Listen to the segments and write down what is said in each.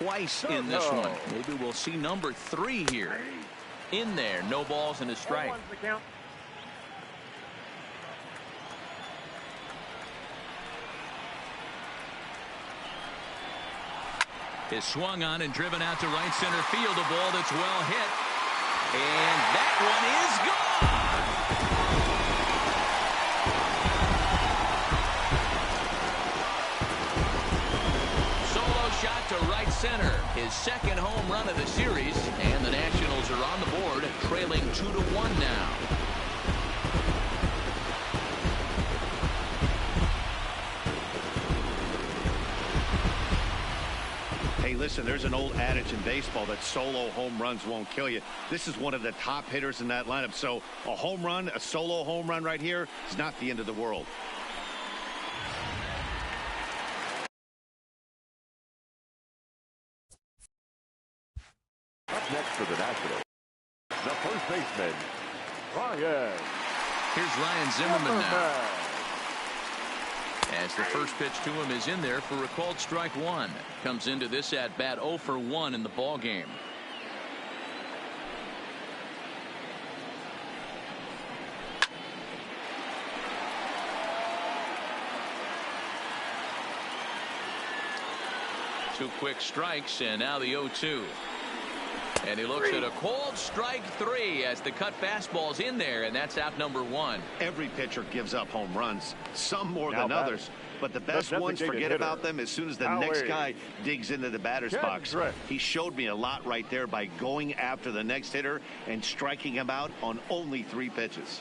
twice in this one. Maybe we'll see number 3 here. In there, no balls and a strike. Is swung on and driven out to right center field. A ball that's well hit. And that one is gone. Solo shot to right center. His second home run of the series. And the Nationals are on the board, trailing 2-1 now. Hey, listen, there's an old adage in baseball that solo home runs won't kill you. This is one of the top hitters in that lineup. So a home run, a solo home run right here is not the end of the world. Up next for the Nationals, the first baseman, Ryan. Here's Ryan Zimmerman now. As the first pitch to him is in there for a called strike 1. Comes into this at bat 0 for 1 in the ball game. Two quick strikes and now the 0-2. And he looks at a called strike 3 as the cut fastball's in there, and that's out number 1. Every pitcher gives up home runs, some more than others, but the best ones forget about them as soon as the next guy digs into the batter's box. He showed me a lot right there by going after the next hitter and striking him out on only 3 pitches.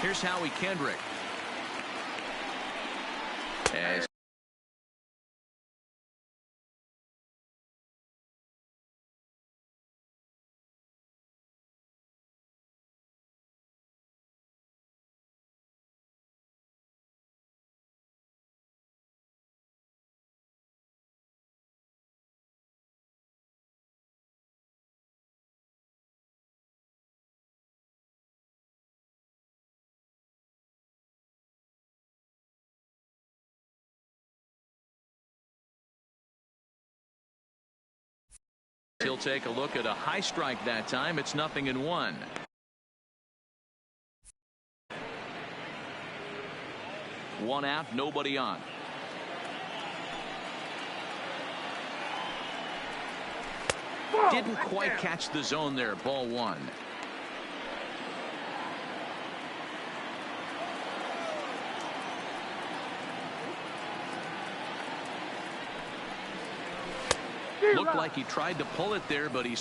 Here's Howie Kendrick. As he'll take a look at a high strike that time. It's 0-1. One out, nobody on. Didn't quite catch the zone there. Ball 1. Looked like he tried to pull it there, but he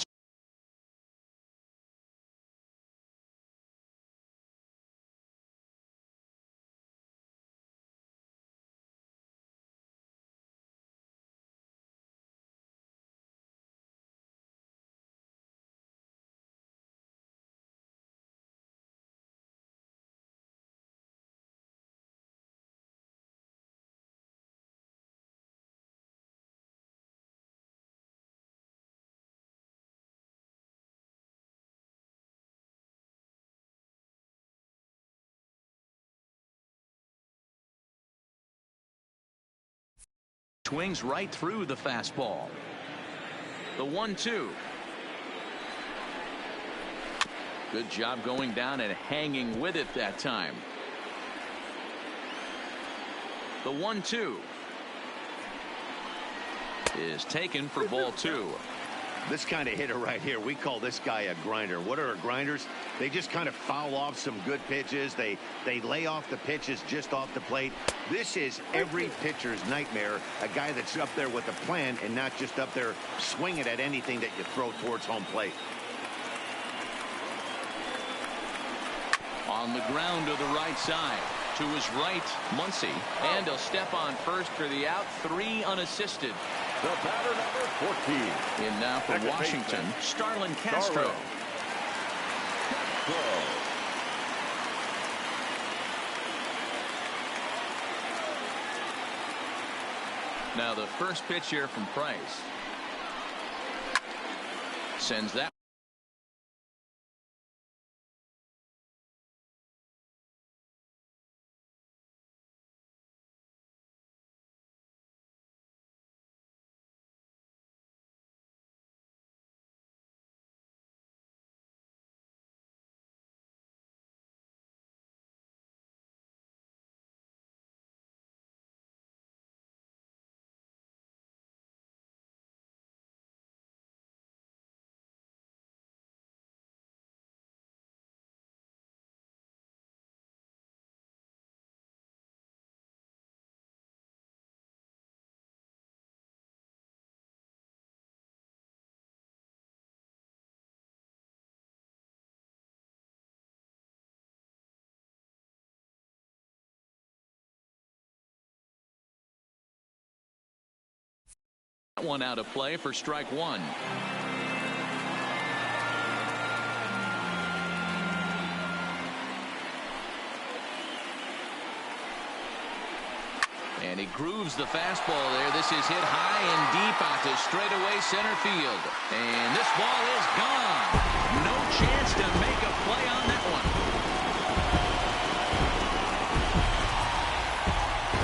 swings right through the fastball. The 1-2. Good job going down and hanging with it that time. The 1-2 is taken for ball 2. This kind of hitter right here, we call this guy a grinder. What are grinders? They just kind of foul off some good pitches. They lay off the pitches just off the plate. This is every pitcher's nightmare, a guy that's up there with a plan and not just up there swinging at anything that you throw towards home plate. On the ground to the right side. To his right, Muncy. And he'll step on first for the out. 3 unassisted. The batter number 14. In now for Washington, Starlin Castro. Now the first pitch here from Price. Sends that One out of play for strike one. And he grooves the fastball there. This is hit high and deep out to straightaway center field. And this ball is gone. No chance to make a play on that one.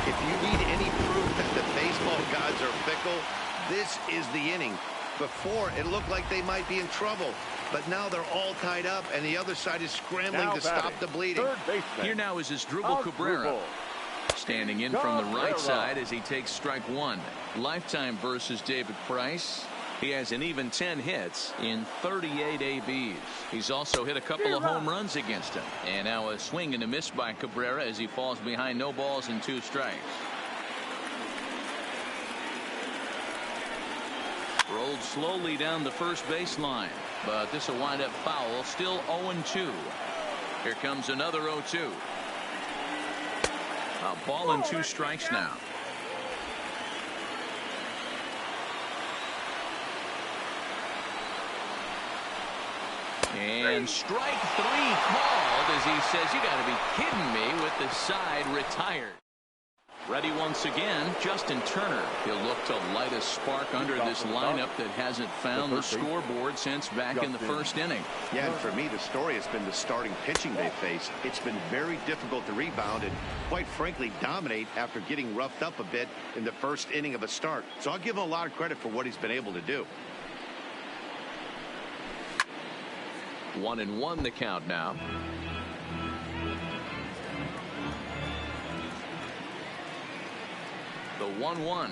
If you need any proof that the baseball gods are fickle, this is the inning. Before, it looked like they might be in trouble, but now they're all tied up, and the other side is scrambling to stop the bleeding. Here now is Asdrubal Cabrera. Standing in from the right side as he takes strike one. Lifetime versus David Price. He has an even 10 hits in 38 ABs. He's also hit a couple of home runs against him. And now a swing and a miss by Cabrera as he falls behind no balls and 2 strikes. Rolled slowly down the first baseline, but this will wind up foul. Still 0-2. Here comes another 0-2. A ball and 2 strikes now. And strike 3 called as he says, you got to be kidding me, with the side retired. Ready once again, Justin Turner. He'll look to light a spark under this lineup that hasn't found the scoreboard since back in the first inning. Yeah, and for me, the story has been the starting pitching they face. It's been very difficult to rebound and, quite frankly, dominate after getting roughed up a bit in the first inning of a start. So I'll give him a lot of credit for what he's been able to do. 1-1 the count now. The 1-1.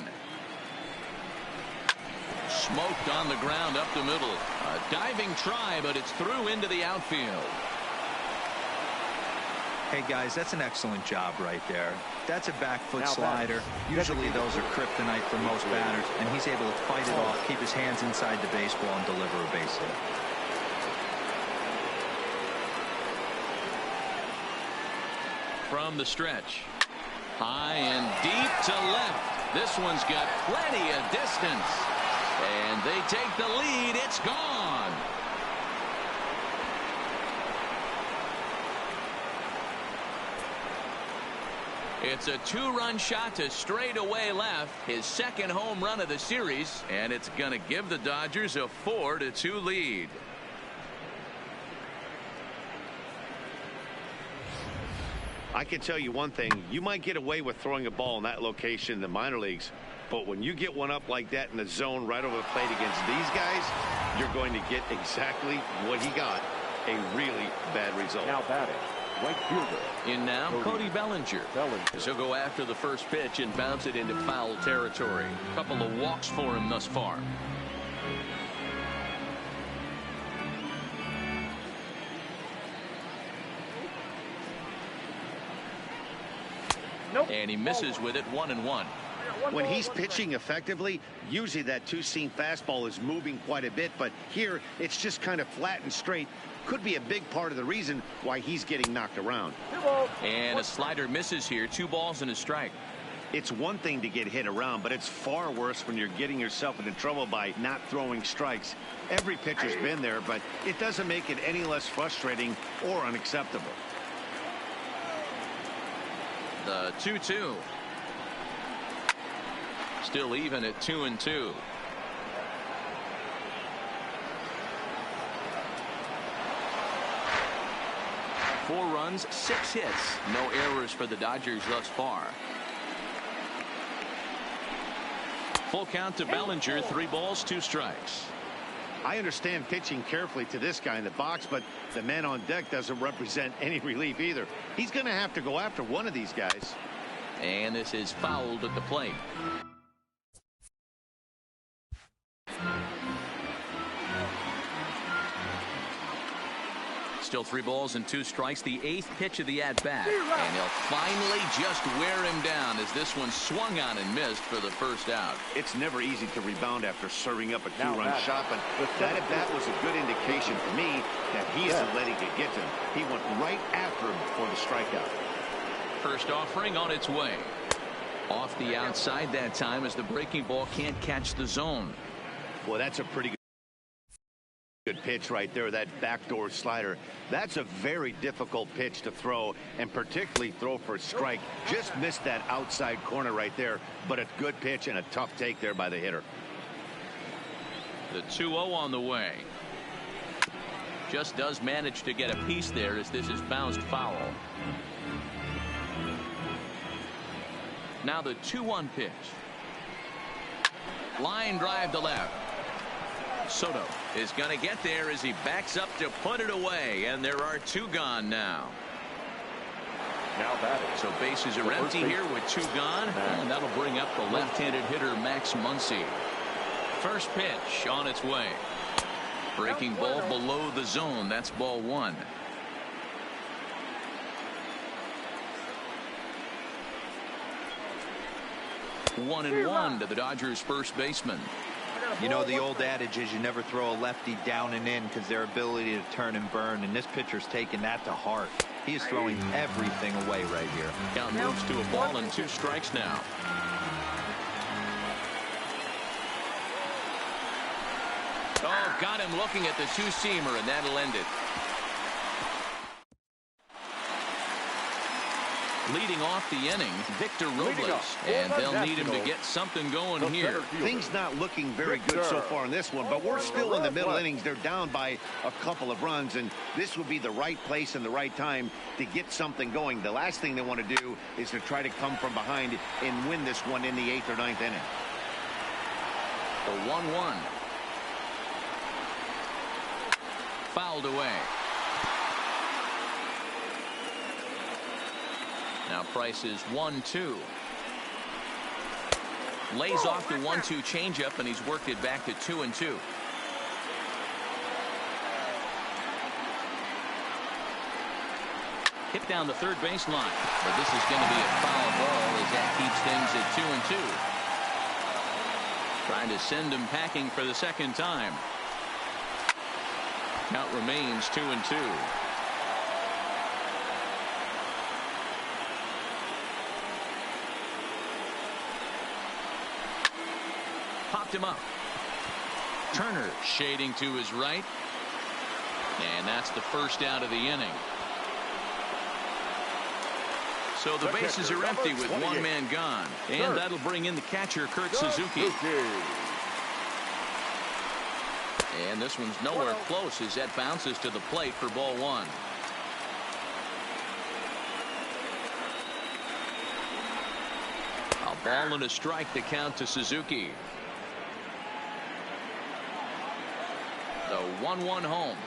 Smoked on the ground up the middle. A diving try, but it's through into the outfield. Hey guys, that's an excellent job right there. That's a back foot slider. Usually those are kryptonite for most batters, and he's able to fight it off, keep his hands inside the baseball, and deliver a base hit. From the stretch. High and deep to left. This one's got plenty of distance. And they take the lead. It's gone. It's a 2-run shot to straightaway left. His second home run of the series. And it's going to give the Dodgers a 4-2 lead. I can tell you one thing, you might get away with throwing a ball in that location in the minor leagues, but when you get one up like that in the zone right over the plate against these guys, you're going to get exactly what he got, a really bad result. Now batting, right fielder. In now, Cody Bellinger. As he'll go after the first pitch and bounce it into foul territory. A couple of walks for him thus far. And he misses with it. 1-1. When he's pitching effectively, usually that two-seam fastball is moving quite a bit, but here it's just kind of flat and straight. Could be a big part of the reason why he's getting knocked around. And a slider misses here. 2 balls and a strike. It's one thing to get hit around, but it's far worse when you're getting yourself into trouble by not throwing strikes. Every pitcher's been there, but it doesn't make it any less frustrating or unacceptable. The 2-2. Still even at 2-2. Four runs, 6 hits. No errors for the Dodgers thus far. Full count to Bellinger. 3 balls, 2 strikes. I understand pitching carefully to this guy in the box, but the man on deck doesn't represent any relief either. He's going to have to go after one of these guys. And this is fouled at the plate. Still 3 balls and 2 strikes. The 8th pitch of the at-bat. And he'll finally just wear him down as this one swung on and missed for the first out. It's never easy to rebound after serving up a 2-run shot, but that at-bat was a good indication for me that he isn't letting it get to him. He went right after him for the strikeout. First offering on its way. Off the outside that time as the breaking ball can't catch the zone. Well, that's a pretty good pitch right there, that backdoor slider. That's a very difficult pitch to throw, and particularly throw for a strike. Just missed that outside corner right there, but a good pitch and a tough take there by the hitter. The 2-0 on the way. Just does manage to get a piece there as this is bounced foul. Now the 2-1 pitch. Line drive to left. Soto is going to get there as he backs up to put it away, and there are 2 gone now. Now batting. So bases are empty here with 2 gone, and that'll bring up the left-handed hitter Max Muncy. First pitch on its way. Breaking ball below the zone. That's ball 1. One and one to the Dodgers first baseman. You know, the old adage is you never throw a lefty down and in because their ability to turn and burn, and this pitcher's taking that to heart. He is throwing everything away right here. Count moves to a ball and 2 strikes now. Oh, got him looking at the 2-seamer, and that'll end it. Leading off the inning, Victor Robles, and they'll need him to get something going here. Things not looking very good so far in this one, but we're still in the middle innings. They're down by a couple of runs, and this would be the right place and the right time to get something going. The last thing they want to do is to try to come from behind and win this one in the 8th or 9th inning. The 1-1. Fouled away. Now Price is 1-2. Lays off the 1-2 changeup, and he's worked it back to 2-2. Hit down the third base line, but this is going to be a foul ball as that keeps things at 2-2. Trying to send him packing for the second time. Count remains 2-2. Popped him up. Turner shading to his right. And that's the first out of the inning. So the bases are empty with 1 man gone. And that'll bring in the catcher, Kurt Suzuki. And this one's nowhere close as that bounces to the plate for ball 1. A ball and a strike to count to Suzuki. The 1-1 home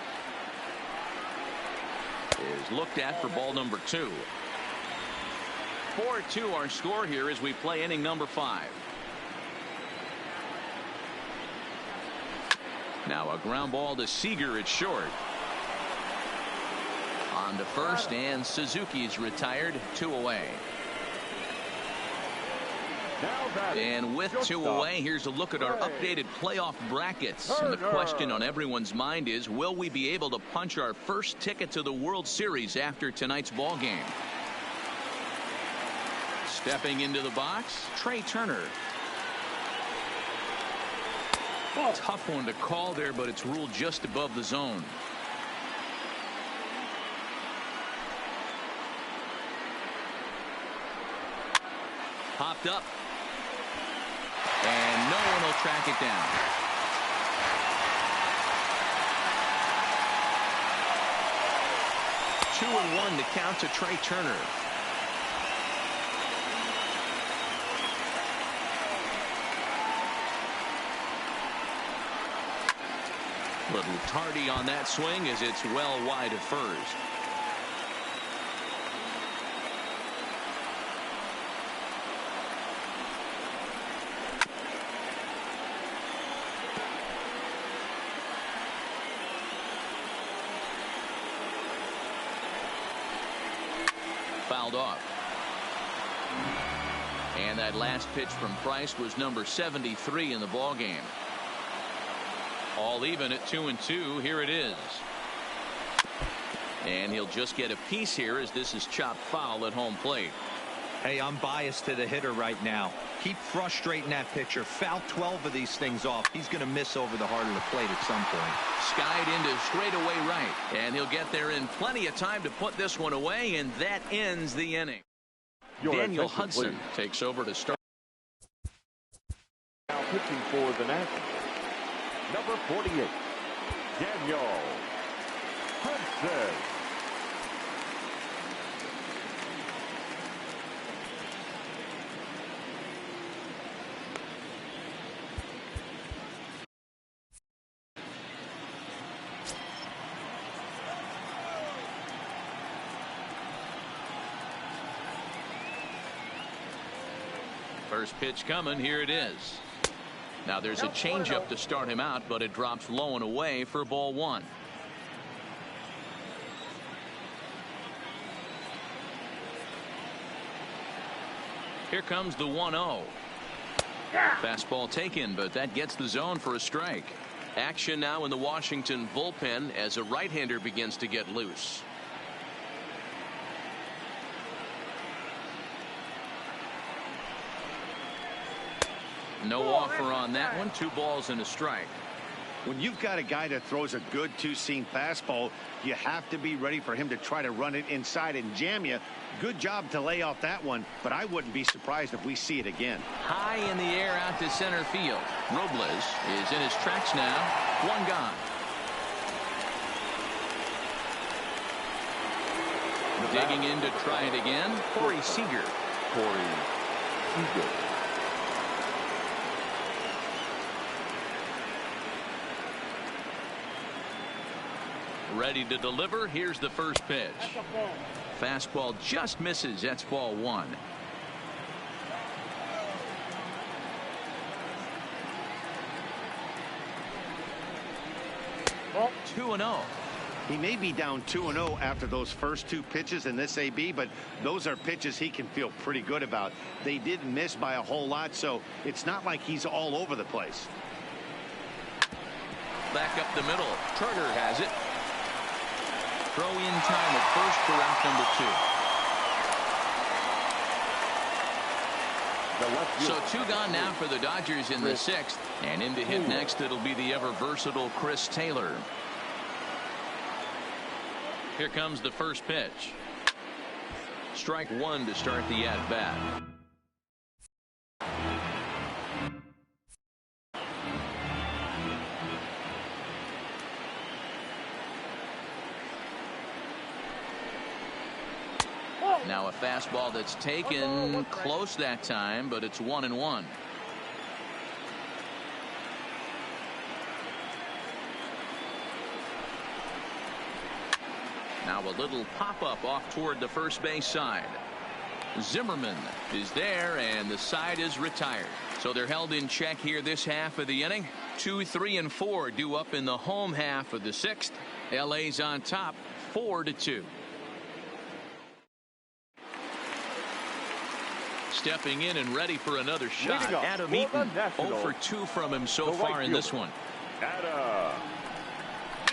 is looked at for ball number 2. 4-2 our score here as we play inning number 5. Now a ground ball to Seager at short. On to first, and Suzuki's retired. 2 away. And with 2 away, here's a look at our updated playoff brackets. And the question on everyone's mind is, will we be able to punch our first ticket to the World Series after tonight's ball game? Stepping into the box, Trey Turner. Tough one to call there, but it's ruled just above the zone. Popped up. And no one will track it down. Two and one to count to Trey Turner. Little tardy on that swing as it's well wide of first. Fouled off. And that last pitch from Price was number 73 in the ball game. All even at 2-2. Here it is. And he'll just get a piece here as this is chopped foul at home plate. Hey, I'm biased to the hitter right now. Keep frustrating that pitcher. Foul 12 of these things off. He's going to miss over the heart of the plate at some point. Skied into straightaway right, and he'll get there in plenty of time to put this one away, and that ends the inning. Daniel Hudson takes over to start. Now pitching for the Nationals, number 48, Daniel Hudson. First pitch coming. Here it is. Now there's a changeup to start him out, but it drops low and away for ball one. Here comes the 1-0. Fastball taken, but that gets the zone for a strike. Action now in the Washington bullpen as a right-hander begins to get loose. No offer on that one. 2 balls and a strike. When you've got a guy that throws a good two-seam fastball, you have to be ready for him to try to run it inside and jam you. Good job to lay off that one, but I wouldn't be surprised if we see it again. High in the air out to center field. Robles is in his tracks now. 1 gone. Digging in to try it again. Corey Seager. Ready to deliver. Here's the first pitch. Fastball just misses. That's ball 1. Well, 2-0. He may be down 2-0 after those first 2 pitches in this AB, but those are pitches he can feel pretty good about. They didn't miss by a whole lot, so it's not like he's all over the place. Back up the middle. Turner has it. Throw in time at first for out number 2. So 2 gone now for the Dodgers in the 6th, and in to hit next it'll be the ever versatile Chris Taylor. Here comes the first pitch. Strike 1 to start the at bat. Now a fastball that's taken close that time, but it's 1-1. Now a little pop-up off toward the first base side. Zimmerman is there, and the side is retired. So they're held in check here this half of the inning. 2, 3, and 4 due up in the home half of the 6th. LA's on top 4-2. Stepping in and ready for another shot. Adam Eaton 0 for 2 from him so far in this one. Adam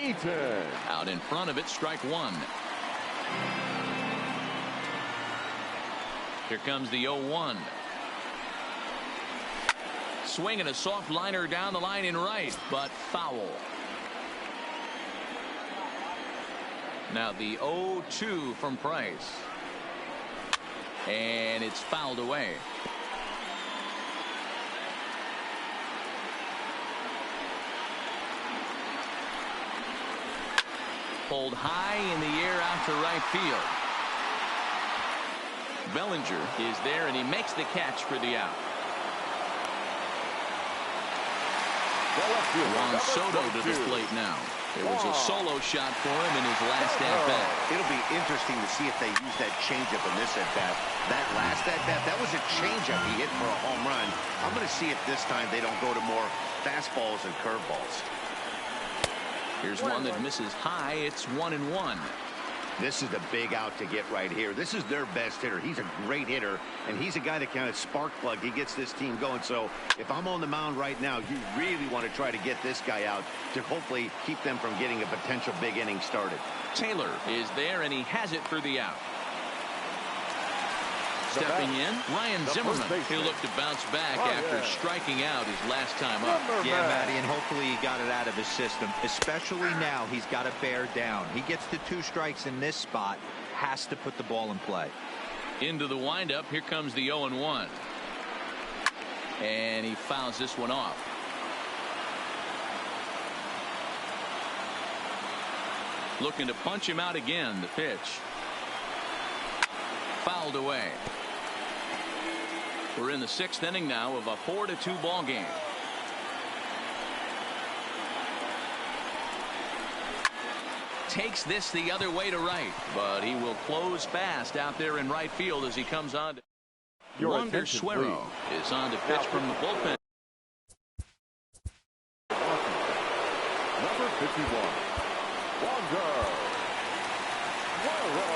Eaton. Out in front of it, strike 1. Here comes the 0-1. Swinging a soft liner down the line in right, but foul. Now the 0-2 from Price. And it's fouled away. Pulled high in the air out to right field. Bellinger is there, and he makes the catch for the out. Juan Soto to the plate now. It was a solo shot for him in his last at-bat. It'll be interesting to see if they use that changeup in this at-bat. That last at-bat, that was a changeup he hit for a home run. I'm going to see if this time they don't go to more fastballs and curveballs. Here's one that misses high. It's 1-1. This is the big out to get right here. This is their best hitter. He's a great hitter, and he's a guy that kind of spark plug. He gets this team going. So if I'm on the mound right now, you really want to try to get this guy out to hopefully keep them from getting a potential big inning started. Taylor is there, and he has it for the out. Stepping in, Ryan Zimmerman. He'll look to bounce back after striking out his last time up. Yeah, Matty, and hopefully he got it out of his system. Especially now, he's got to bear down. He gets the 2 strikes in this spot, has to put the ball in play. Into the windup, here comes the 0-1. And he fouls this one off. Looking to punch him out again. The pitch. Fouled away. We're in the 6th inning now of a 4-2 ball game. Takes this the other way to right, but he will close fast out there in right field as he comes on. Wander Suero is on to pitch from the bullpen. Number 51, Wander Suero.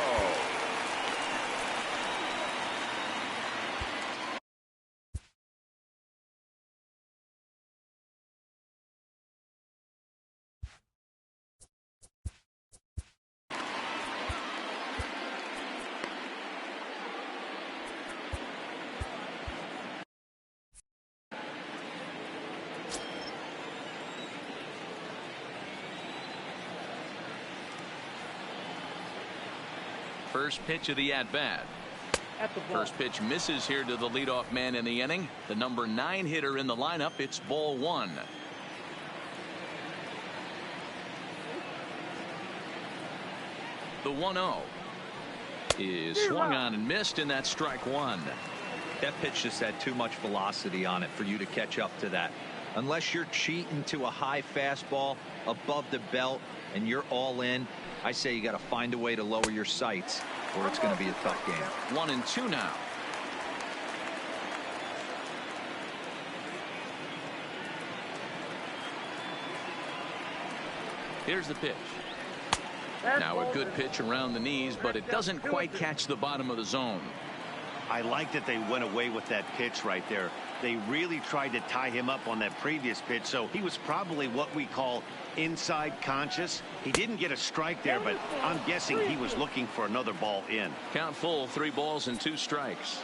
First pitch of the at-bat. First pitch misses here to the leadoff man in the inning. The number 9 hitter in the lineup. It's ball 1. The 1-0 is swung on and missed, and that's strike 1. That pitch just had too much velocity on it for you to catch up to that. Unless you're cheating to a high fastball above the belt and you're all in, I say you got to find a way to lower your sights or it's going to be a tough game. 1-2 now. Here's the pitch. Now a good pitch around the knees, but it doesn't quite catch the bottom of the zone. I like that they went away with that pitch right there. They really tried to tie him up on that previous pitch, so he was probably what we call inside conscious. He didn't get a strike there, but I'm guessing he was looking for another ball in. Count full, 3 balls and 2 strikes.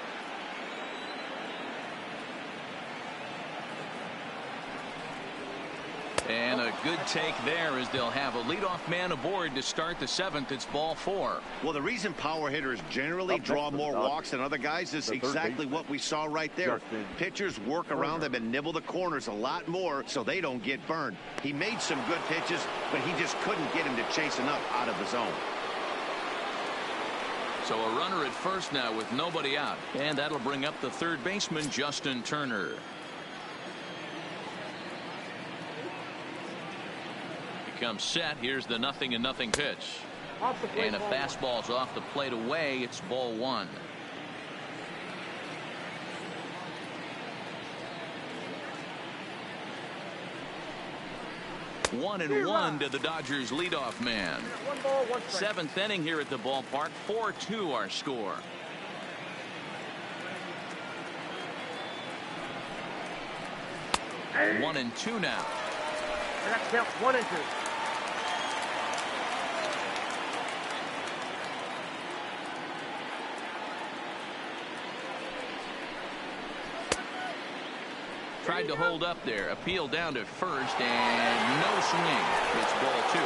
And a good take there as they'll have a leadoff man aboard to start the 7th. It's ball 4. Well, the reason power hitters generally draw more walks than other guys is exactly what we saw right there. Pitchers work around them and nibble the corners a lot more so they don't get burned. He made some good pitches, but he just couldn't get him to chase enough out of the zone. So a runner at first now with nobody out, and that'll bring up the 3rd baseman, Justin Turner. Comes set. Here's the 0-0 pitch, and a fastball's off the plate away. It's ball 1. One and one to the Dodgers leadoff man. 7th inning here at the ballpark. 4-2 our score. Hey. 1-2 now. That's count 1-2. Tried to hold up there. Appeal down to first, and no swing. It's ball 2.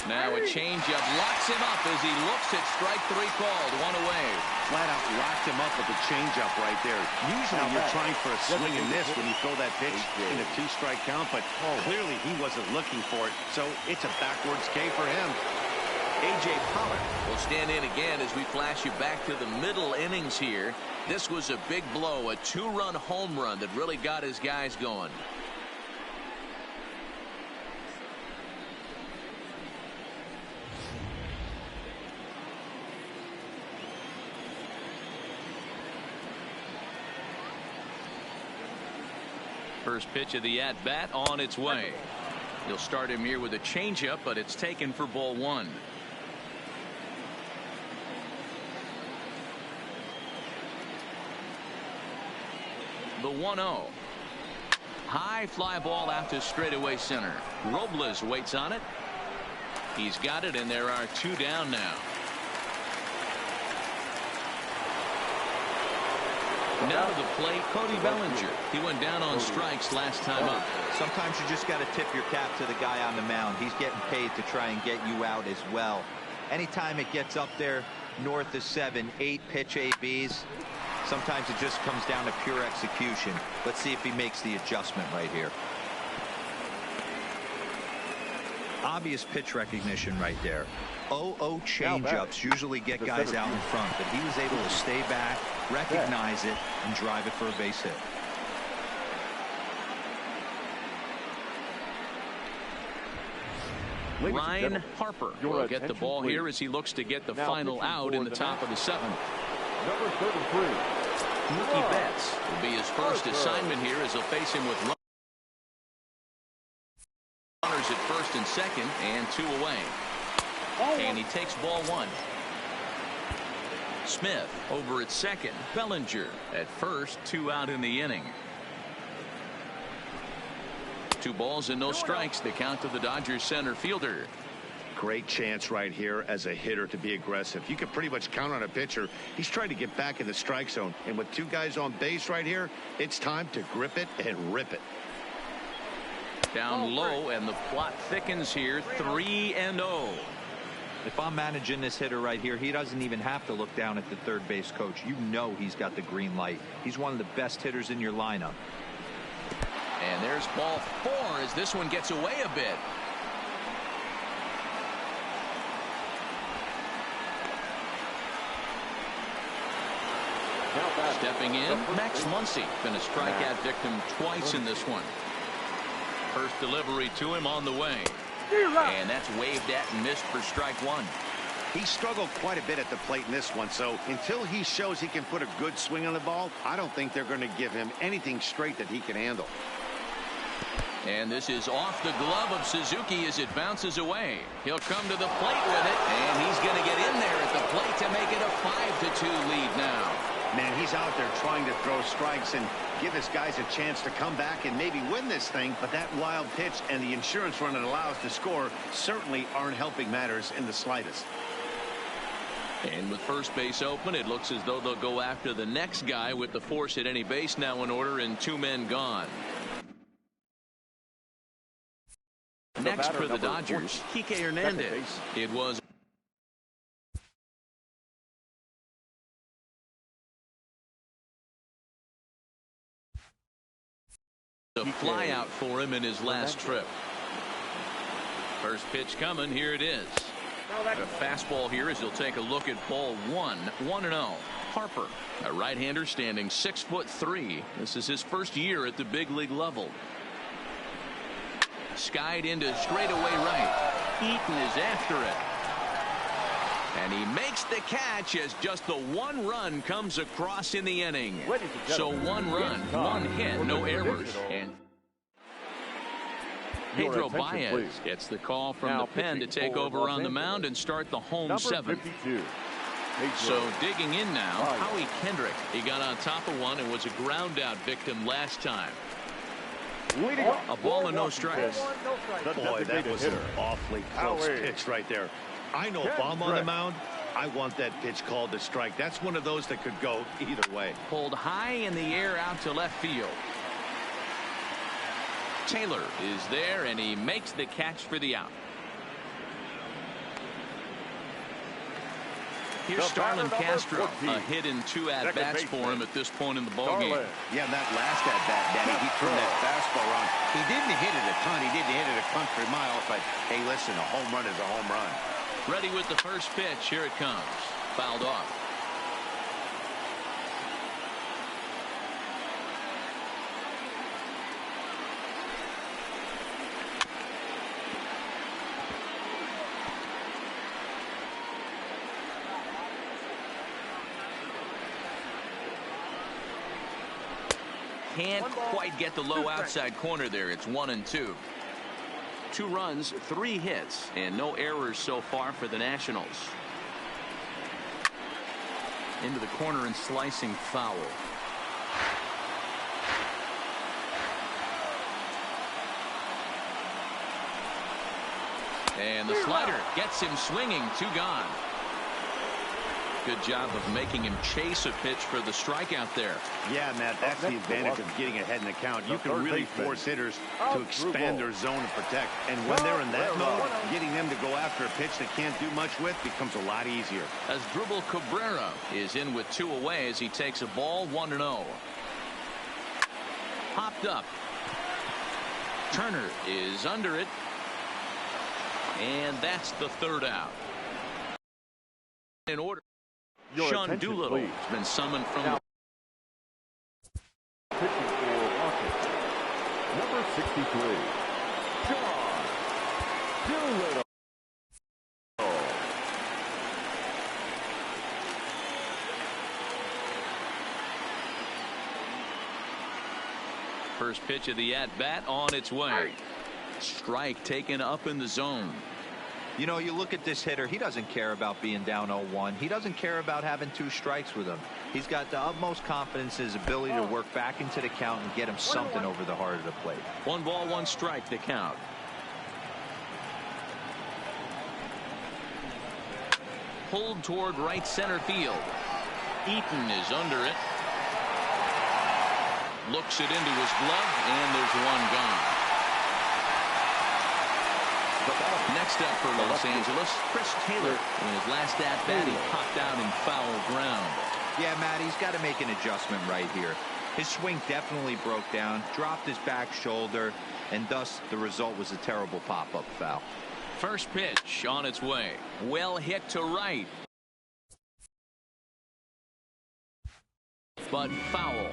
Now a changeup locks him up as he looks at strike 3 called. 1 away. Flat out locked him up with the changeup right there. Usually you're trying for a swing and miss when you throw that pitch in a 2-strike count, but clearly he wasn't looking for it, so it's a backwards K for him. A.J. Pollock will stand in again as we flash you back to the middle innings here. This was a big blow, a 2-run home run that really got his guys going. First pitch of the at-bat on its way. He'll start him here with a changeup, but it's taken for ball 1. The 1-0. High fly ball out to straightaway center. Robles waits on it. He's got it, and there are 2 down now. Now to the plate, Cody Bellinger. He went down on strikes last time up. Sometimes you just got to tip your cap to the guy on the mound. He's getting paid to try and get you out as well. Anytime it gets up there north of 7, 8 pitch ABs, sometimes it just comes down to pure execution. Let's see if he makes the adjustment right here. Obvious pitch recognition right there. 0-0 changeups usually get guys out in front, but he was able to stay back, recognize it, and drive it for a base hit. Ryan Harper will get the ball here as he looks to get the final out in the top of the 7th. Number 33. Mookie Betts will be his first assignment here as he'll face him with runners at first and second and 2 away. And he takes ball 1. Smith over at second. Bellinger at first. 2 out in the inning. 2 balls and no strikes. The count to the Dodgers center fielder. Great chance right here as a hitter to be aggressive. You can pretty much count on a pitcher. He's trying to get back in the strike zone. And with 2 guys on base right here, it's time to grip it and rip it. Down low, and the plot thickens here. 3-0. If I'm managing this hitter right here, he doesn't even have to look down at the third base coach. You know he's got the green light. He's one of the best hitters in your lineup. And there's ball 4 as this one gets away a bit. Stepping in, Max Muncy been a strikeout victim twice in this one. First delivery to him on the way. And that's waved at and missed for strike 1. He struggled quite a bit at the plate in this one, so until he shows he can put a good swing on the ball, I don't think they're going to give him anything straight that he can handle. And this is off the glove of Suzuki as it bounces away. He'll come to the plate with it, and he's going to get in there at the plate to make it a 5-2 lead now. Man, he's out there trying to throw strikes and give his guys a chance to come back and maybe win this thing, but that wild pitch and the insurance run it allows to score certainly aren't helping matters in the slightest. And with first base open, it looks as though they'll go after the next guy with the force at any base now in order and 2 men gone. Next for the Dodgers, Kike Hernandez. It was a fly out for him in his last trip. First pitch coming. Here it is. A fastball here as he'll take a look at ball 1. 1-0. Harper, a right-hander standing 6'3". This is his first year at the big league level. Skied into straightaway right. Eaton is after it. And he makes the catch as just the 1 run comes across in the inning. So 1 run, 1 hit, no errors. And Pedro Baez gets the call from the pen to take over on the mound and start the home 7th. So digging in now, Howie Kendrick. He got on top of one and was a ground out victim last time. A ball and no strikes. Boy, that was an awfully close pitch right there. I know if I'm on the mound, I want that pitch called a strike. That's one of those that could go either way. Pulled high in the air out to left field. Taylor is there, and he makes the catch for the out. Here's Starlin Castro, a hit in 2 at-bats for him at this point in the ballgame. Yeah, that last at-bat, Danny, he turned that fastball around. He didn't hit it a ton. He didn't hit it a country mile, but, hey, listen, a home run is a home run. Ready with the first pitch. Here it comes. Fouled off. Can't quite get the low outside corner there. It's 1-2. 2 runs, 3 hits, and no errors so far for the Nationals. Into the corner and slicing foul. And the slider gets him swinging. 2 gone. Good job of making him chase a pitch for the strikeout there. Yeah, Matt, that's the advantage of getting ahead in the count. You can really force hitters to expand their zone to protect. And when they're in that mode, getting them to go after a pitch they can't do much with becomes a lot easier. Asdrubal Cabrera is in with 2 away as he takes a ball 1-0. Popped up. Turner is under it. And that's the 3rd out. In order. Sean Doolittle has been summoned from the pitching for Washington, number 63, Sean Doolittle. First pitch of the at-bat on its way. Strike taken up in the zone. You know, you look at this hitter, he doesn't care about being down 0-1. He doesn't care about having 2 strikes with him. He's got the utmost confidence in his ability to work back into the count and get him something over the heart of the plate. 1 ball, 1 strike to count. Pulled toward right center field. Eaton is under it. Looks it into his glove, and there's 1 gone. Next up for Los Angeles, Chris Taylor. In his last at-bat, he popped out in foul ground. Yeah, Matt, he's got to make an adjustment right here. His swing definitely broke down, dropped his back shoulder, and thus the result was a terrible pop-up foul. First pitch on its way. Well hit to right. But foul.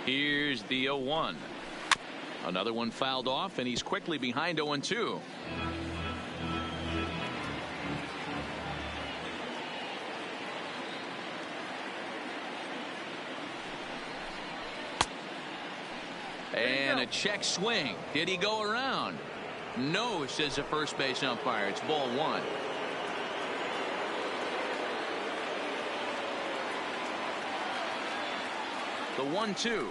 Here's the 0-1. Another one fouled off, and he's quickly behind 0-2. And a check swing. Did he go around? No, says the first base umpire. It's ball 1. The 1-2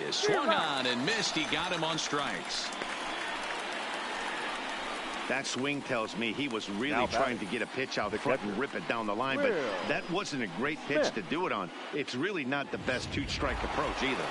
is swung on and missed. He got him on strikes. That swing tells me he was really trying to get a pitch out front and rip it down the line, but that wasn't a great pitch to do it on. It's really not the best 2-strike approach either.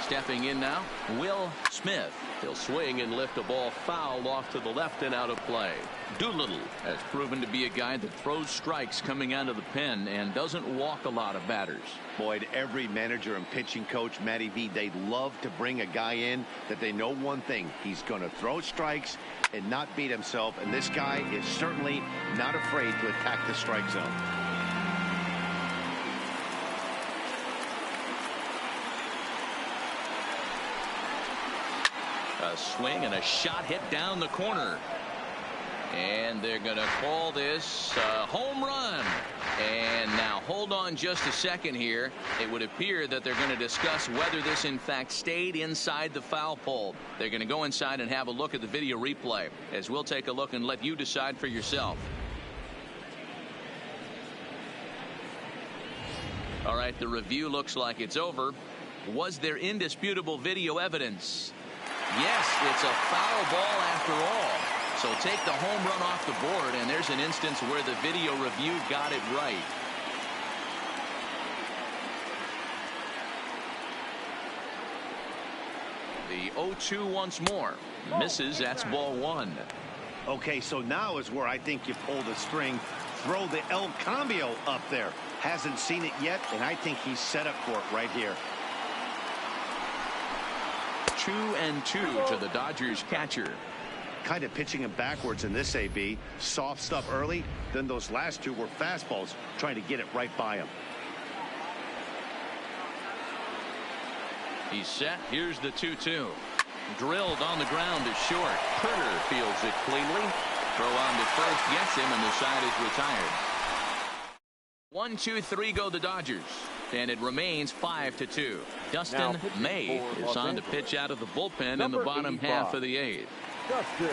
Stepping in now, Will Smith. He'll swing and lift a ball foul off to the left and out of play. Doolittle has proven to be a guy that throws strikes coming out of the pen and doesn't walk a lot of batters. Boyd, every manager and pitching coach, Matty V, they love to bring a guy in that they know one thing. He's going to throw strikes and not beat himself, and this guy is certainly not afraid to attack the strike zone. A swing and a shot hit down the corner. And they're going to call this a home run. And now hold on just a second here. It would appear that they're going to discuss whether this in fact stayed inside the foul pole. They're going to go inside and have a look at the video replay, as we'll take a look and let you decide for yourself. All right, the review looks like it's over. Was there indisputable video evidence? Yes, it's a foul ball after all. So take the home run off the board, and there's an instance where the video review got it right. The 0-2 once more. Misses. That's ball 1. Okay, so now is where I think you pull the string. Throw the El Cambio up there. Hasn't seen it yet, and I think he's set up for it right here. 2-2 to the Dodgers catcher. Kind of pitching him backwards in this AB. Soft stuff early, then those last 2 were fastballs, trying to get it right by him. He's set. Here's the 2-2. Drilled on the ground to short. Turner fields it cleanly. Throw on to first gets him, and the side is retired. 1-2-3 go the Dodgers. And it remains 5-2. Dustin May is on to pitch out of the bullpen in the bottom half of the 8th. Dustin.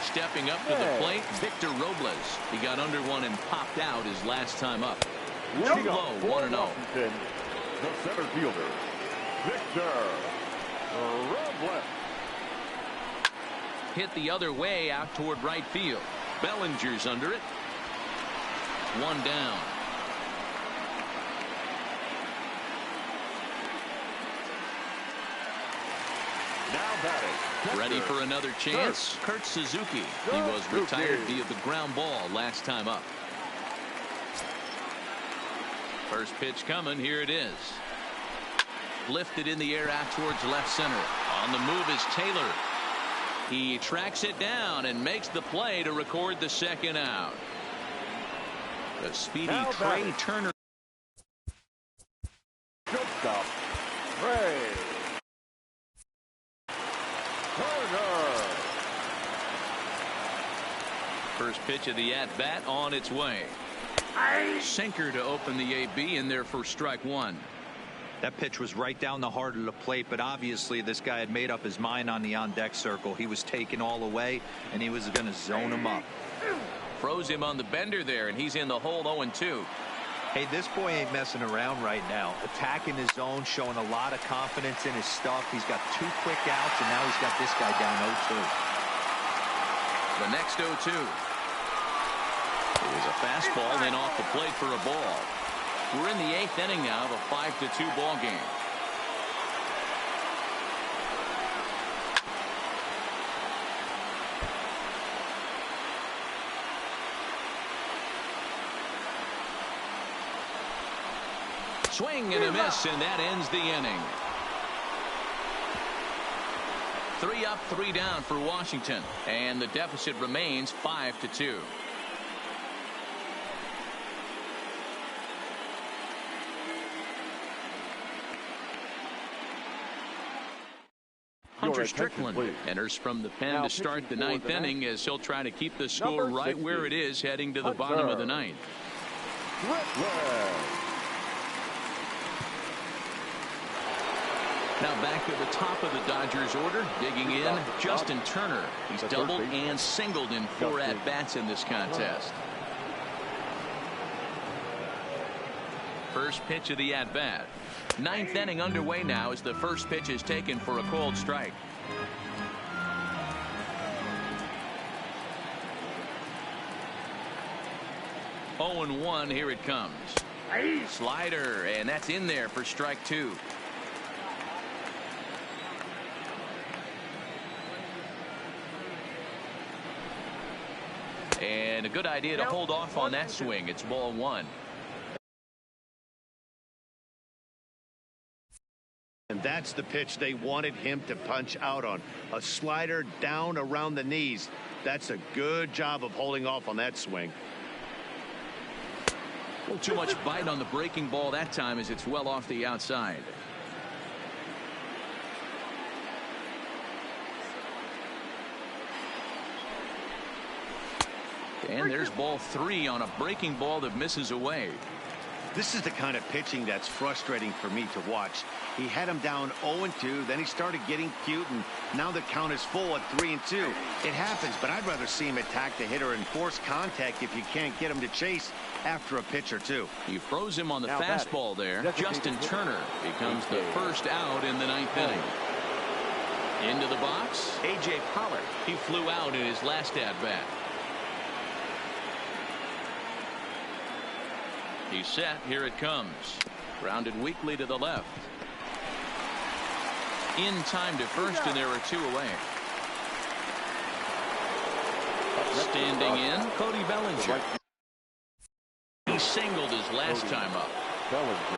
Stepping up to the plate, Victor Robles. He got under one and popped out his last time up. Too Leading low, off for 1-0. Washington, the center fielder, Victor Robles. Hit the other way out toward right field. Bellinger's under it. One down. Now batting. Ready for another chance. Kurt Suzuki. He was retired via the ground ball last time up. First pitch coming. Here it is. Lifted in the air out towards left center. On the move is Taylor. He tracks it down and makes the play to record the second out. The speedy Trey Turner. Shortstop, Trey Turner. First pitch of the at-bat on its way. Sinker to open the AB in there for strike one. That pitch was right down the heart of the plate, but obviously this guy had made up his mind on the on-deck circle. He was taken all away, and he was going to zone him up. Froze him on the bender there, and he's in the hole 0-2. Hey, this boy ain't messing around right now. Attacking his zone, showing a lot of confidence in his stuff. He's got 2 quick outs, and now he's got this guy down 0-2. The next 0-2. It was a fastball, then off the plate for a ball. We're in the 8th inning now of a 5-2 ball game. Swing and a miss, and that ends the inning. 3 up, 3 down for Washington, and the deficit remains 5-2. Hunter Strickland enters from the pen to start the 9th inning as he'll try to keep the score right where it is heading to the bottom of the 9th. Now back to the top of the Dodgers order, digging in, Justin Turner. He's doubled and singled in 4 at-bats in this contest. First pitch of the at-bat. 9th inning underway now as the first pitch is taken for a called strike. Oh and 1, here it comes. Slider, and that's in there for strike 2. And a good idea to hold off on that swing. It's ball 1. And that's the pitch they wanted him to punch out on. A slider down around the knees. That's a good job of holding off on that swing. A little too much bite on the breaking ball that time as it's well off the outside. And there's ball 3 on a breaking ball that misses away. This is the kind of pitching that's frustrating for me to watch. He had him down 0-2, then he started getting cute, and now the count is full at 3-2. It happens, but I'd rather see him attack the hitter and force contact if you can't get him to chase after a pitch or 2. He froze him on the fastball there. Justin Turner becomes the first out in the 9th inning. Into the box, A.J. Pollard. He flew out in his last at-bat. He's set. Here it comes. Grounded weakly to the left. In time to first, and there are 2 away. Standing in, Cody Bellinger. He singled his last time up. Bellinger.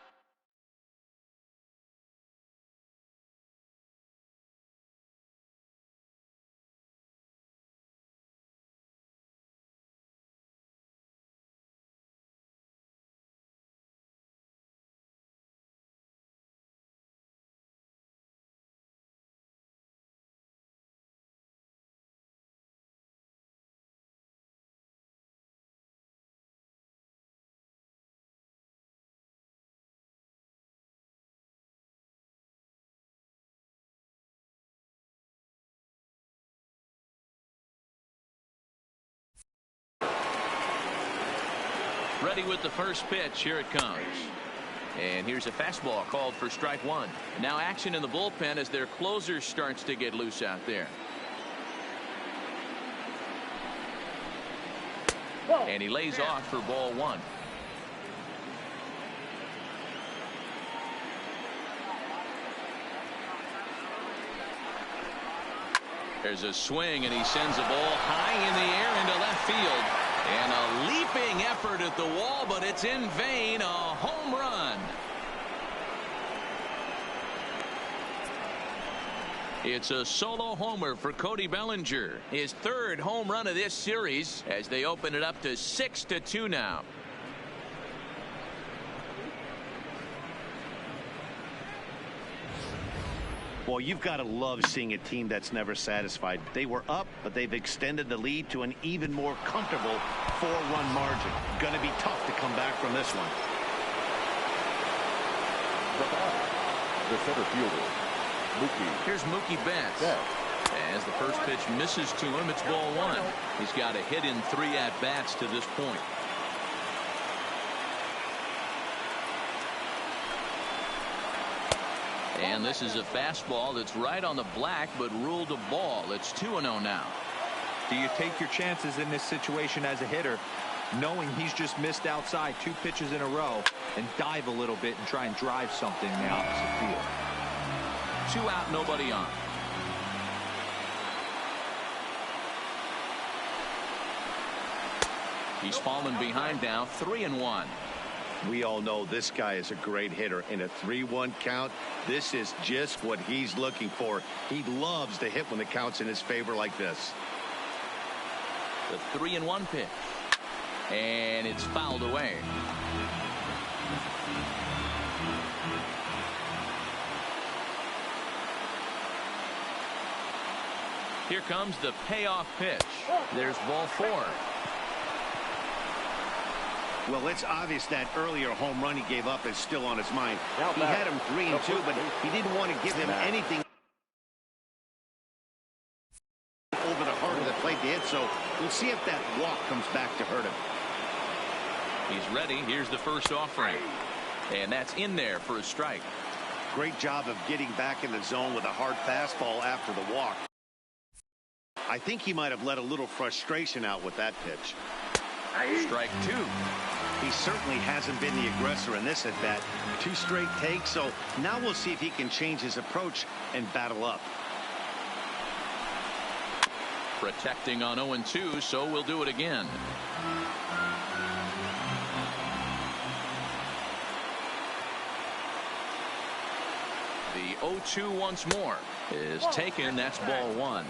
Ready with the first pitch. Here it comes. And here's a fastball called for strike one. Now action in the bullpen as their closer starts to get loose out there. And he lays off for ball one. There's a swing, and he sends a ball high in the air into left field. And a leaping effort at the wall, but it's in vain. A home run. It's a solo homer for Cody Bellinger. His third home run of this series as they open it up to 6-2 now. Well, you've got to love seeing a team that's never satisfied. They were up, but they've extended the lead to an even more comfortable 4-run margin. Going to be tough to come back from this one. The center fielder, Mookie. Here's Mookie Betts. As the first pitch misses to him, it's ball one. He's got a hit in 3 at-bats to this point. And this is a fastball that's right on the black, but ruled a ball. It's 2-0 now. Do you take your chances in this situation as a hitter, knowing he's just missed outside 2 pitches in a row, and dive a little bit and try and drive something in the opposite field? 2 out, nobody on. He's fallen behind now, 3-1. We all know this guy is a great hitter. In a 3-1 count, this is just what he's looking for. He loves to hit when the count's in his favor like this. The 3-1 pitch. And it's fouled away. Here comes the payoff pitch. There's ball 4. Well, it's obvious that earlier home run he gave up is still on his mind. He had him 3-2, but he didn't want to give him anything over the heart of the plate to hit, so we'll see if that walk comes back to hurt him. He's ready. Here's the first offering. And that's in there for a strike. Great job of getting back in the zone with a hard fastball after the walk. I think he might have let a little frustration out with that pitch. Strike 2. He certainly hasn't been the aggressor in this at bat. 2 straight takes, so now we'll see if he can change his approach and battle up. Protecting on 0-2, so we'll do it again. The 0-2 once more is taken. That's ball 1.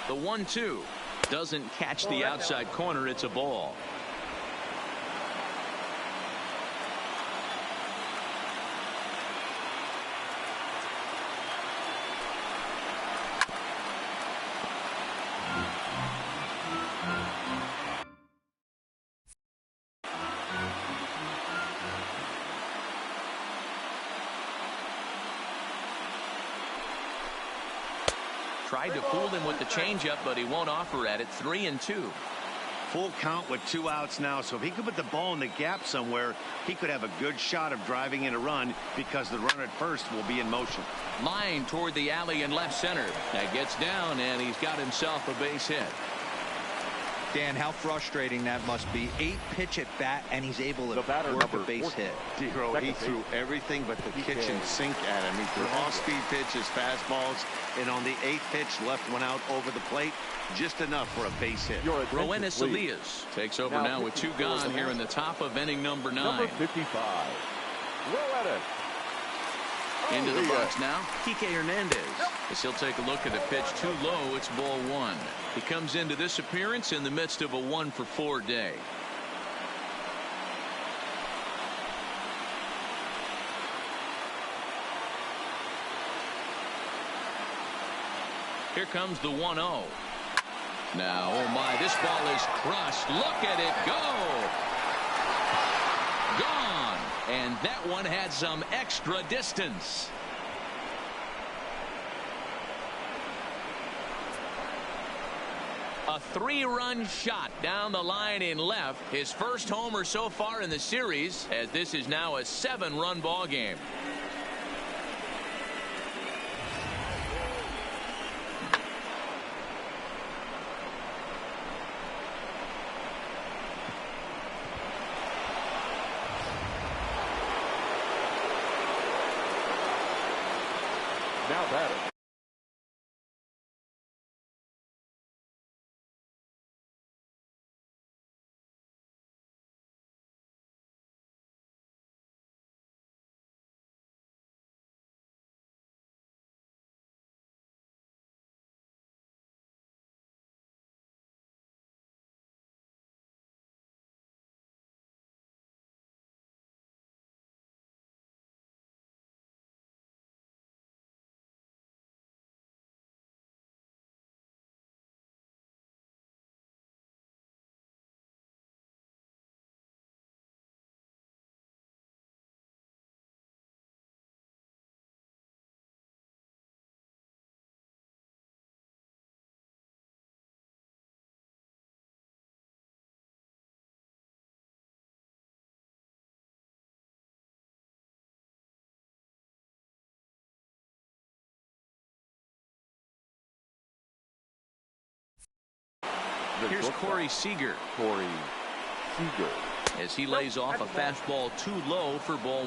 The 1-2 doesn't catch the outside corner. It's a ball. Tried to fool him with the changeup, but he won't offer at it. 3-2. Full count with 2 outs now, so if he could put the ball in the gap somewhere, he could have a good shot of driving in a run because the runner at first will be in motion. Line toward the alley in left center. That gets down, and he's got himself a base hit. Dan, how frustrating that must be. 8-pitch at bat, and he's able to work a base hit. D-Row, he threw everything but the kitchen sink at him. He threw off-speed pitches, fastballs, and on the 8th pitch, left one out over the plate. Just enough for a base hit. Roenis Elias takes over now with 2 gone here in the top of inning number 9. Number 55, Roenis. Into the box now, Kike Hernandez. As he'll take a look at a pitch too low, it's ball 1. He comes into this appearance in the midst of a 1-for-4 day. Here comes the 1-0. Now, oh my, this ball is crushed. Look at it go. Gone. And that one had some extra distance. A 3-run shot down the line in left. His first homer so far in the series, as this is now a 7-run ball game. Now batting. Here's Corey Seager. Corey Seager. As he lays off a fastball too low for ball.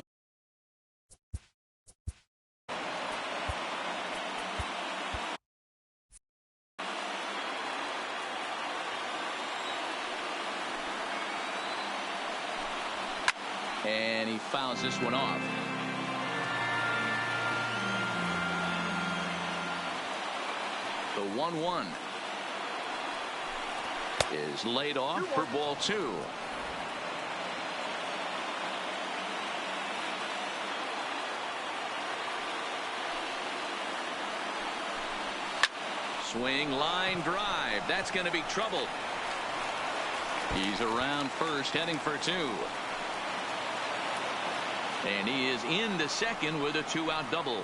And he fouls this one off. The 1-1 is laid off for ball 2. Swing, line drive. That's going to be trouble. He's around first, heading for 2. And he is into second with a 2-out double.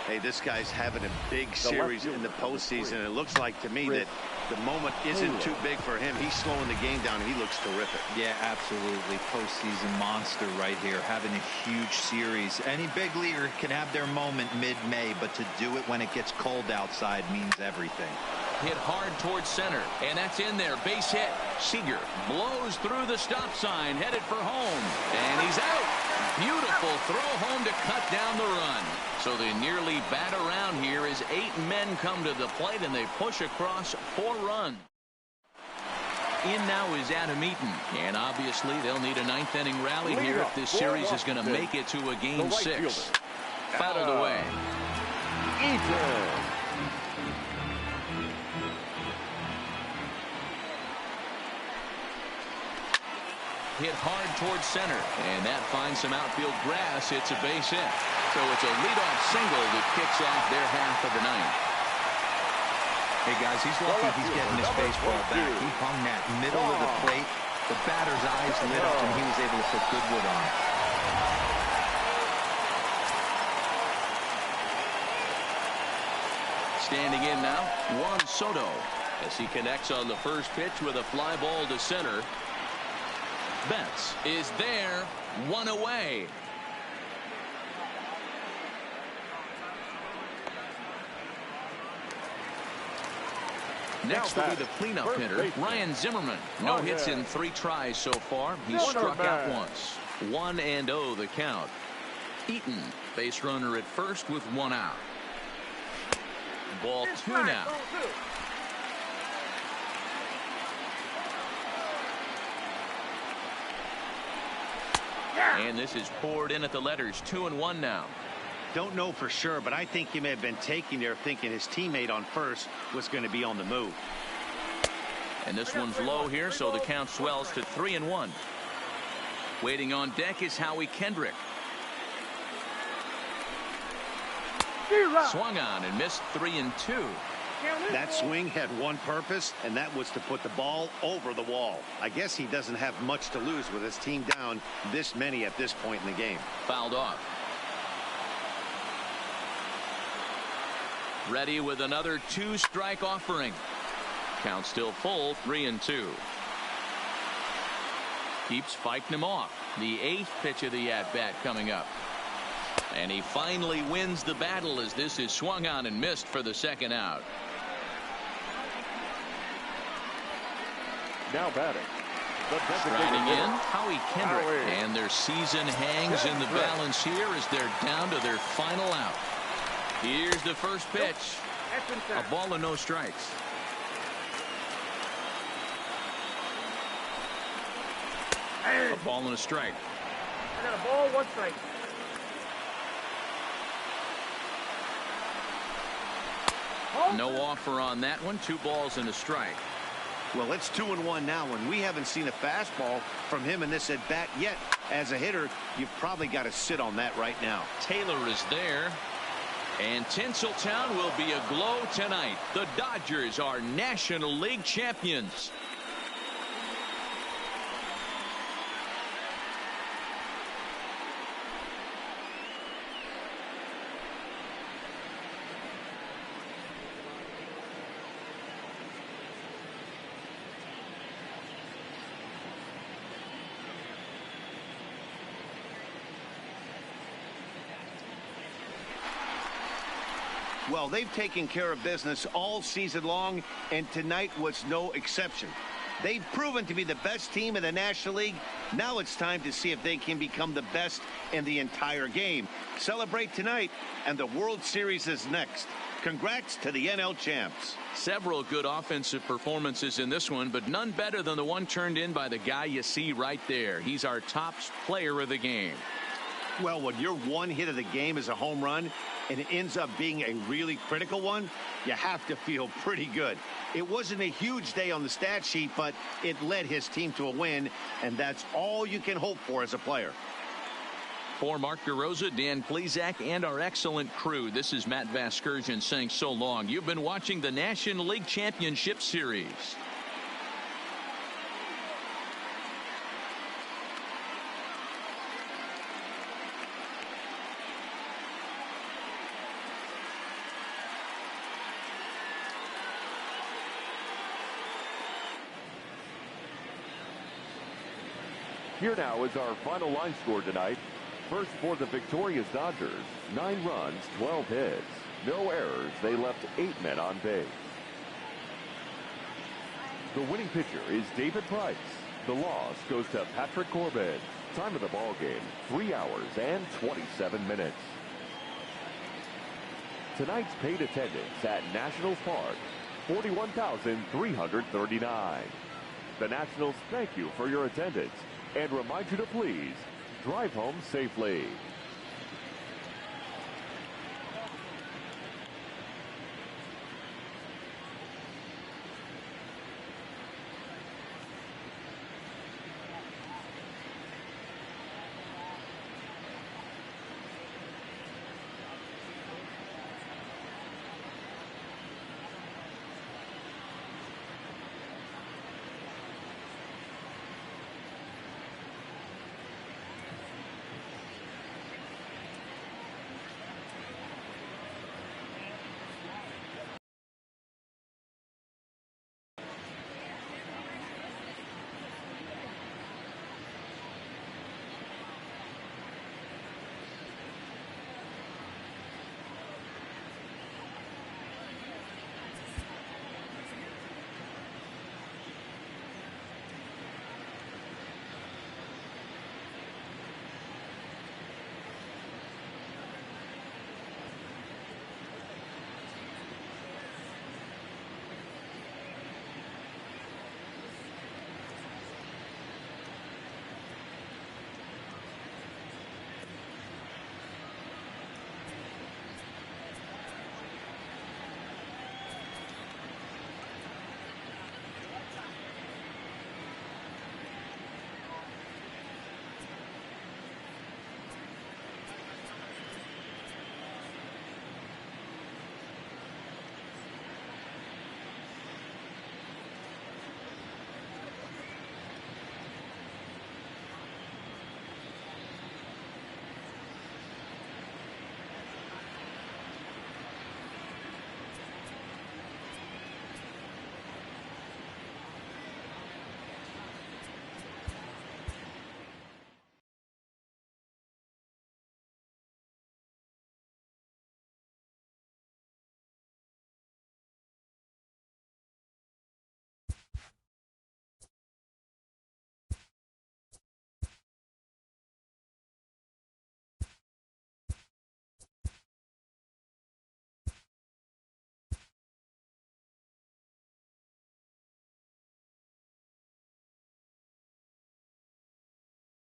Hey, this guy's having a big series in the postseason. It looks like to me that the moment isn't too big for him. He's slowing the game down. He looks terrific. Yeah, absolutely. Postseason monster right here, having a huge series. Any big leaguer can have their moment mid-May, but to do it when it gets cold outside means everything. Hit hard towards center, and that's in there. Base hit. Seager blows through the stop sign, headed for home, and he's out. Beautiful throw home to cut down the run. So they nearly bat around here as 8 men come to the plate, and they push across 4 runs. In now is Adam Eaton, and obviously they'll need a 9th inning rally here if this series is going to make it to a game 6. Fouled away. Eaton. Hit hard towards center, and that finds some outfield grass. It's a base hit. So it's a leadoff single that kicks off their half of the 9th. Hey, guys, he's lucky he's getting this baseball back. He hung that middle of the plate. The batter's eyes lit up, and he was able to put good wood on it. Standing in now, Juan Soto, as he connects on the first pitch with a fly ball to center. Betts is there, 1 away. Next will be the cleanup hitter, Ryan Zimmerman. No hits in 3 tries so far. He's struck out once. 1-0 the count. Eaton, base runner at first with 1 out. Ball 2 now. And this is poured in at the letters. 2-1 now. Don't know for sure, but I think he may have been taking there thinking his teammate on first was going to be on the move. And this one's low here, so the count swells to 3-1. Waiting on deck is Howie Kendrick. Swung on and missed 3-2. That swing had one purpose, and that was to put the ball over the wall. I guess he doesn't have much to lose with his team down this many at this point in the game. Fouled off. Ready with another 2-strike offering. Count still full, 3-2. Keeps fighting him off. The 8th pitch of the at-bat coming up. And he finally wins the battle as this is swung on and missed for the second out. Now batting. Striding in, Howie Kendrick. And their season hangs in the balance here as they're down to their final out. Here's the first pitch. A ball and no strikes. A ball and a strike. I got a ball, 1 strike. No offer on that one. 2 balls and a strike. Well, it's 2-1 now, and we haven't seen a fastball from him in this at bat yet. As a hitter, you've probably got to sit on that right now. Taylor is there. And Tinseltown will be aglow tonight. The Dodgers are National League champions. Well, they've taken care of business all season long, and tonight was no exception. They've proven to be the best team in the National League. Now it's time to see if they can become the best in the entire game. Celebrate tonight, and the World Series is next. Congrats to the NL champs. Several good offensive performances in this one, but none better than the one turned in by the guy you see right there. He's our top player of the game. Well, when your one hit of the game is a home run and it ends up being a really critical one, you have to feel pretty good. It wasn't a huge day on the stat sheet, but it led his team to a win, and that's all you can hope for as a player. For Mark DeRosa, Dan Plesac, and our excellent crew, this is Matt Vasgersian saying so long. You've been watching the National League Championship Series. Here now is our final line score tonight. First for the victorious Dodgers, 9 runs, 12 hits. No errors. They left 8 men on base. The winning pitcher is David Price. The loss goes to Patrick Corbin. Time of the ball game, 3 hours and 27 minutes. Tonight's paid attendance at Nationals Park, 41,339. The Nationals thank you for your attendance and remind you to please drive home safely.